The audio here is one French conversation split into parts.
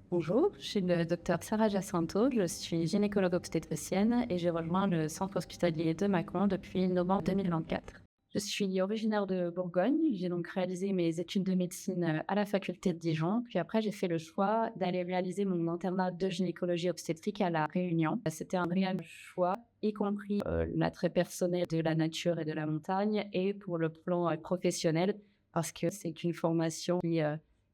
Bonjour, je suis le docteur Sarah Jacinto, je suis gynécologue obstétricienne et j'ai rejoint le centre hospitalier de Mâcon depuis novembre 2024. Je suis originaire de Bourgogne, j'ai donc réalisé mes études de médecine à la faculté de Dijon, puis après j'ai fait le choix d'aller réaliser mon internat de gynécologie obstétrique à La Réunion. C'était un réel choix, y compris l'attrait personnel de la nature et de la montagne et pour le plan professionnel, parce que c'est une formation qui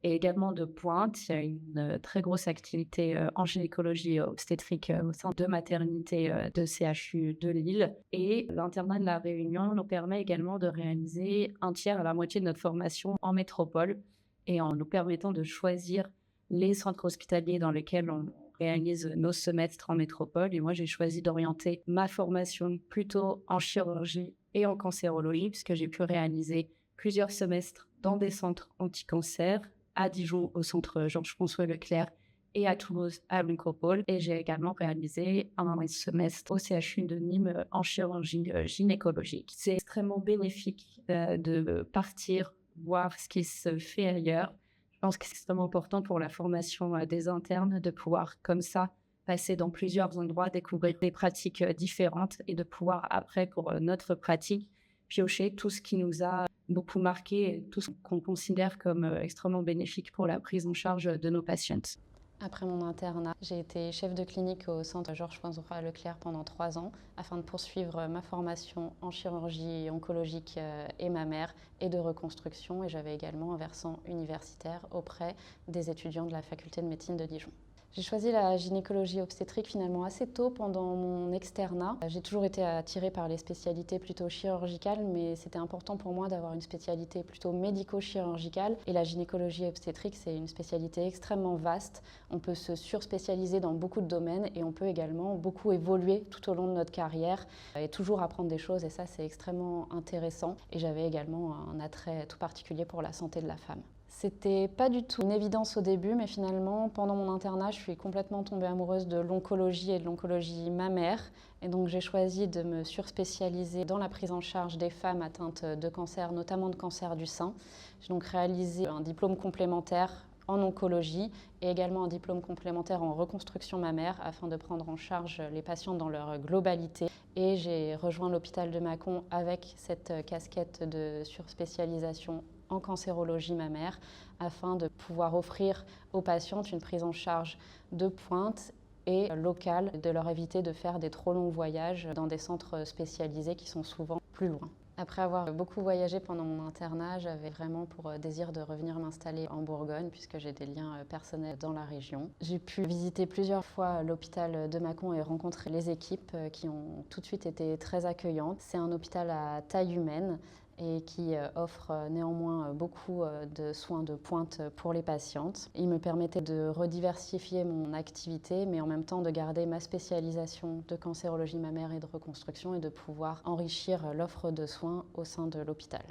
et également de pointe. Il y a une très grosse activité en gynécologie obstétrique au sein de maternité de CHU de Lille. Et l'internat de La Réunion nous permet également de réaliser un tiers à la moitié de notre formation en métropole et en nous permettant de choisir les centres hospitaliers dans lesquels on réalise nos semestres en métropole. Et moi, j'ai choisi d'orienter ma formation plutôt en chirurgie et en cancérologie, puisque j'ai pu réaliser plusieurs semestres dans des centres anti-cancer, à Dijon au centre Georges-François Leclerc et à Toulouse à l'Oncopole. Et j'ai également réalisé un semestre au CHU de Nîmes en chirurgie gynécologique. C'est extrêmement bénéfique de partir voir ce qui se fait ailleurs. Je pense que c'est extrêmement important pour la formation des internes de pouvoir comme ça passer dans plusieurs endroits, découvrir des pratiques différentes et de pouvoir après pour notre pratique piocher tout ce qui nous a beaucoup marqué, et tout ce qu'on considère comme extrêmement bénéfique pour la prise en charge de nos patients. Après mon internat, j'ai été chef de clinique au centre Georges-François Leclerc pendant 3 ans afin de poursuivre ma formation en chirurgie oncologique et mammaire et de reconstruction. Et j'avais également un versant universitaire auprès des étudiants de la faculté de médecine de Dijon. J'ai choisi la gynécologie obstétrique finalement assez tôt pendant mon externat. J'ai toujours été attirée par les spécialités plutôt chirurgicales, mais c'était important pour moi d'avoir une spécialité plutôt médico-chirurgicale. Et la gynécologie obstétrique, c'est une spécialité extrêmement vaste. On peut se surspécialiser dans beaucoup de domaines et on peut également beaucoup évoluer tout au long de notre carrière et toujours apprendre des choses. Et ça, c'est extrêmement intéressant. Et j'avais également un attrait tout particulier pour la santé de la femme. C'était pas du tout une évidence au début, mais finalement, pendant mon internat, je suis complètement tombée amoureuse de l'oncologie et de l'oncologie mammaire. Et donc, j'ai choisi de me surspécialiser dans la prise en charge des femmes atteintes de cancer, notamment de cancer du sein. J'ai donc réalisé un diplôme complémentaire en oncologie et également un diplôme complémentaire en reconstruction mammaire afin de prendre en charge les patients dans leur globalité. Et j'ai rejoint l'hôpital de Mâcon avec cette casquette de surspécialisation en cancérologie mammaire afin de pouvoir offrir aux patientes une prise en charge de pointe et locale, de leur éviter de faire des trop longs voyages dans des centres spécialisés qui sont souvent plus loin. Après avoir beaucoup voyagé pendant mon internat, j'avais vraiment pour désir de revenir m'installer en Bourgogne puisque j'ai des liens personnels dans la région. J'ai pu visiter plusieurs fois l'hôpital de Mâcon et rencontrer les équipes qui ont tout de suite été très accueillantes. C'est un hôpital à taille humaine et qui offre néanmoins beaucoup de soins de pointe pour les patientes. Il me permettait de rediversifier mon activité, mais en même temps de garder ma spécialisation de cancérologie mammaire et de reconstruction et de pouvoir enrichir l'offre de soins au sein de l'hôpital.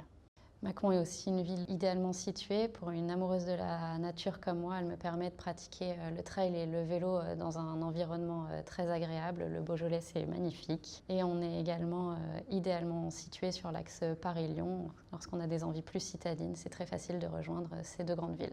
Mâcon est aussi une ville idéalement située. Pour une amoureuse de la nature comme moi, elle me permet de pratiquer le trail et le vélo dans un environnement très agréable. Le Beaujolais, c'est magnifique. Et on est également idéalement situé sur l'axe Paris-Lyon. Lorsqu'on a des envies plus citadines, c'est très facile de rejoindre ces deux grandes villes.